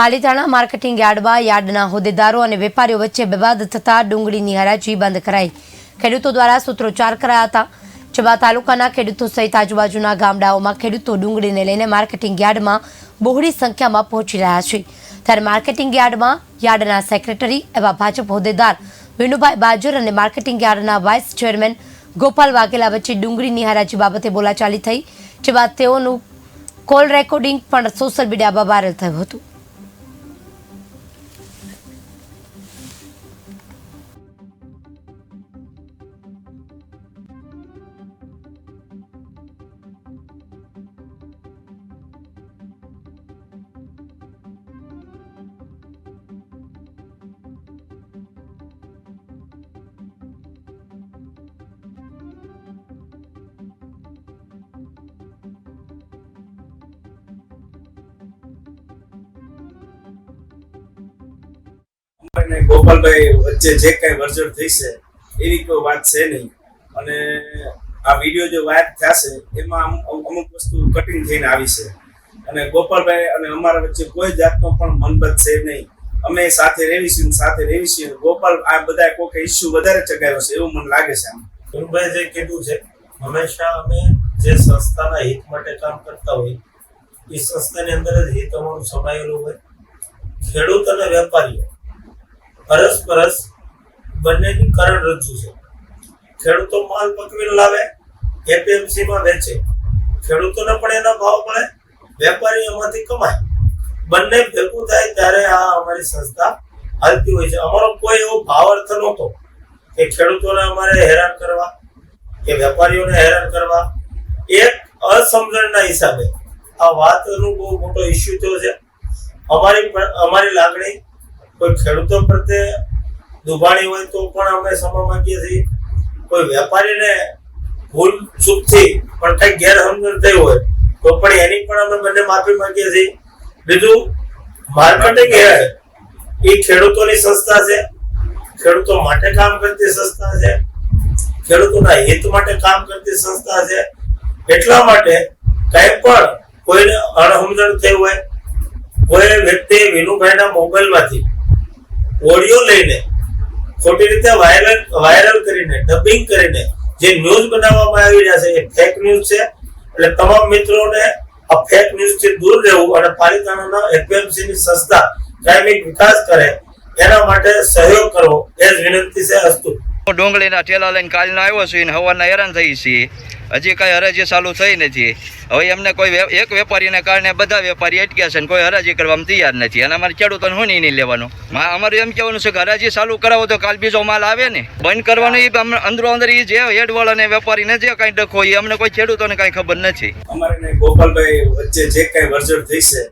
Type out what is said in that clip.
Palitana marketing યાર્ડમાં યાર્ડના હોદ્દેદારો અને વેપારીઓ વચ્ચે વિવાદ થતા ડુંગળીની હરાજી બંધ કરાઈ। ખેડૂતો દ્વારા સૂત્રોચ્ચાર કરાયા હતા, જેમાં તાલુકાના ખેડૂતો સહિત આજુબાજુના ગામડાઓમાં ખેડૂતો ડુંગળીને લઈને માર્કેટિંગ યાર્ડમાં બહોળી સંખ્યામાં પહોંચી રહ્યા છે। ત્યારે માર્કેટિંગ યાર્ડમાં યાર્ડના સેક્રેટરી એવા ભાજપ હોદ્દેદાર વિનુભાઈ બાજર અને માર્કેટિંગ યાર્ડના વાઇસ ચેરમેન ગોપાલ વાઘેલા વચ્ચે ડુંગળીની હરાજી બાબતે બોલાચાલી થઈ, જે બાદ તેઓનું કોલ રેકોર્ડિંગ પણ સોશિયલ મીડિયામાં વાયરલ થયું હતું। ગોપાલભાઈ વચ્ચે જે કઈ વર્જણ થઈ છે એવી કોઈ વાત છે નહીં, અને આ વિડીયો જે વાયરલ થયા છે એમાં અમુક વસ્તુ કટિંગ થઈને આવી છે, અને ગોપાલભાઈ અને અમારા વચ્ચે કોઈ જાતનો પણ મનભેદ છે નહીં। અમે સાથે રહેવીશું। ગોપાલ આ બધા કોઈ ઇસ્યુ વધારે ચગાવ્યો છે એવું મને લાગે છે। વિનુભાઈ જે કીધું છે, હંમેશા અમે જે સંસ્થાના હિત માટે કામ કરતા હોય એ સંસ્થાની અંદર જ હિત અમારું સમાયેલું હોય। ખેડૂત અને વેપારીઓ પરસ્પરસ બંનેની કરોડરજ્જુ છે। ખેડૂતો માલ પકવીને લાવે, એપીએમસીમાં વેચે, ખેડૂતોને પણ એના ભાવ મળે, વેપારી એમાંથી કમાય, બંને ભેગું થાય ત્યારે આ અમારી સંસ્થા હાલતી હોય છે। અમારો કોઈ એવો ભાવ અર્થ નહોતો કે ખેડૂતોને અમારે હેરાન કરવા કે વેપારીઓને હેરાન કરવા। એક અસમજણના હિસાબે આ વાતનો બહુ મોટો ઇસ્યુ થયો છે। અમારી લાગણી કોઈ ખેડૂતો પ્રત્યે દુભાણી હોય તો પણ અમે ક્ષમા માંગીએ છીએ, કોઈ વેપારીને ભૂલ ચૂકથી પણ કઈ ગેરસમજણ થઈ હોય તો પણ એની પણ અમે બંને માફી માંગીએ છીએ। બીજું, માર્કેટિંગ એ ખેડૂતોની સંસ્થા છે, ખેડૂતો માટે કામ કરતી સંસ્થા છે, ખેડૂતોના હિત માટે કામ કરતી સંસ્થા છે। એટલા માટે કઈ પણ કોઈને અણસમજણ થઈ હોય, કોઈ વ્યક્તિ વિનુભાઈના મોબાઈલમાંથી ઓડિયો લઈને ખોટી રીતે વાયરલ કરીને ડબિંગ કરીને જે ન્યૂઝ બનાવવામાં આવી રહ્યા છે એ ફેક ન્યૂઝ છે। એટલે તમામ મિત્રોને આ ફેક ન્યૂઝથી દૂર રહેવું અને પાલિતાણાના એપીએમસીની સંસ્થા કાયમી વિકાસ કરે એના માટે સહયોગ કરવો એ જ વિનંતી છે। અસ્તુ। ડુંગળીના ઠેલા લઈને કાલના આવ્યો છું ને હવારના હેરાન થઈ છીએ, હજી કાંઈ હરાજી ચાલુ થઈ નથી। હવે એમને કોઈ એક વેપારીને કારણે બધા વેપારી અટક્યા છે ને કોઈ હરાજી કરવામાં તૈયાર નથી, અને અમારે ખેડૂતોને હું નહીં લેવાનું। અમારું એમ કહેવાનું છે કે હરાજી ચાલુ કરાવો તો કાલ બીજો માલ આવે ને, બંધ કરવાનું એ અંદરો અંદર એ જે હેડવાળા અને વેપારીને જે કાંઈ ડખો એ અમને કોઈ ખેડૂતોને કાંઈ ખબર નથી। અમારે ગોપાલભાઈ વચ્ચે જે કઈ વર્જણ થઈ છે